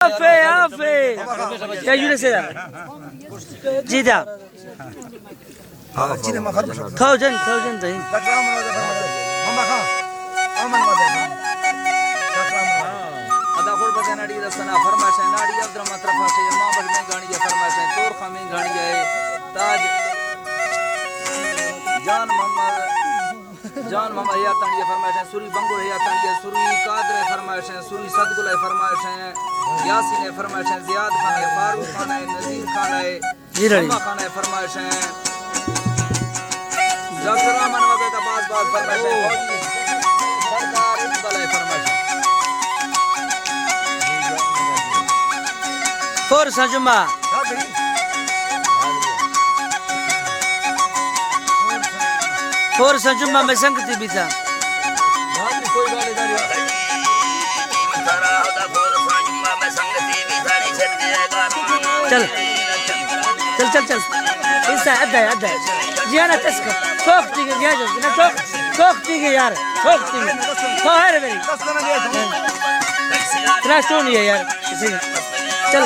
Afe. Ya yürüse ya. Cida. Thousand dayı. अदा गुरबत नाड़ी रसना फरमाइश है नाड़ी अब्दुल मतरफा से मां बल में गानी है फरमाइश है तोर खा में गानी है ताज जान मोहम्मद या तानी है फरमाइश है सूरी बंगो है या तानी है सूरी कादर है फरमाइश है सूरी सदगुल है फरमाइश है यासीन है फरमाइश है जियाद खान है फारूक खान है नजीर खान है अम्मा खान है फरमाइश है डॉक्टर रहमान वगैरह बात फरमाइश है सरकार इकबाल है फरमाइश है Força Juma. Força Juma में संगति भी था. चल चल चल चल. इससे अद्दा जियाना तस्कर. सोख तीगे जिया जो ना सोख तीगे यार. सोख तीगे. सोहर मेरी. राष्ट्रों नहीं है यार. चल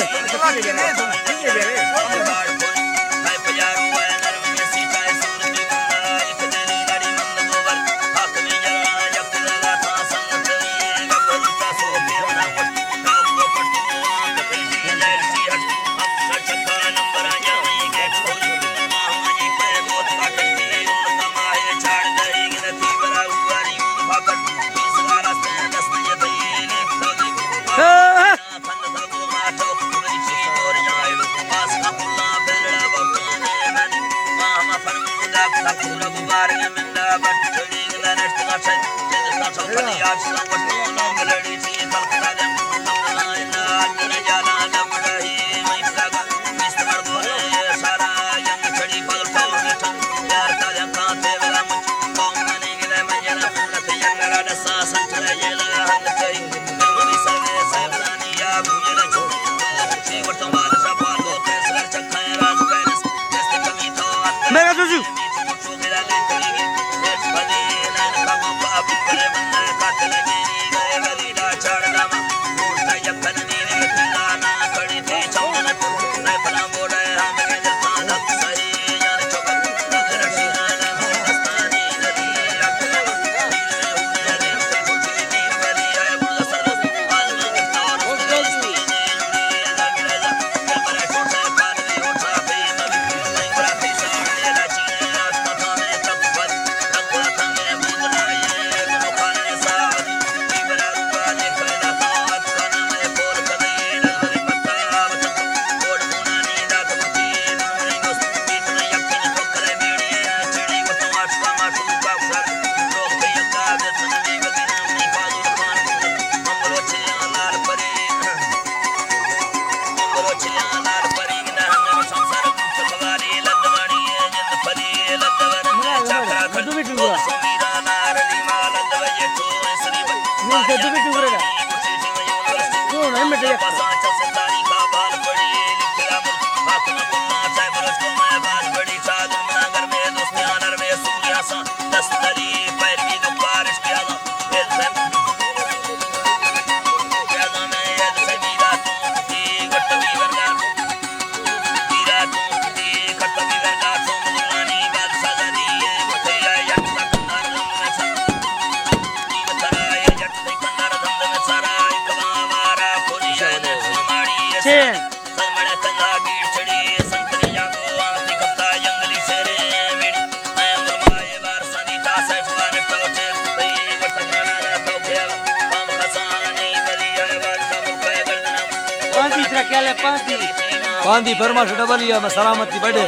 पांदी फरमाश डबलिया में सलामती बढ़े।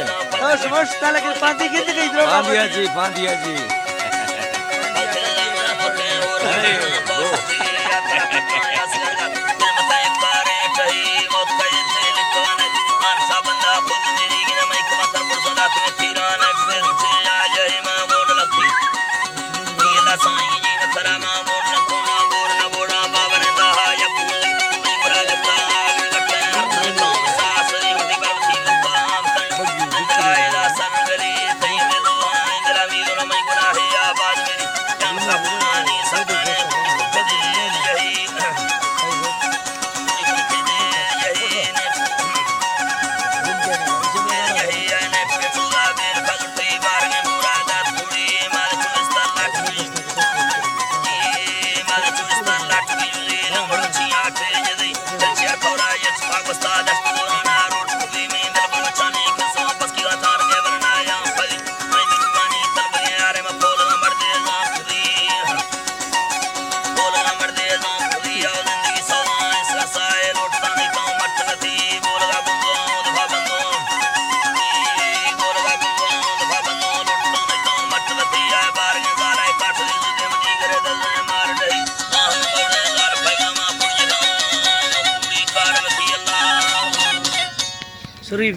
पांदिया जी सुरी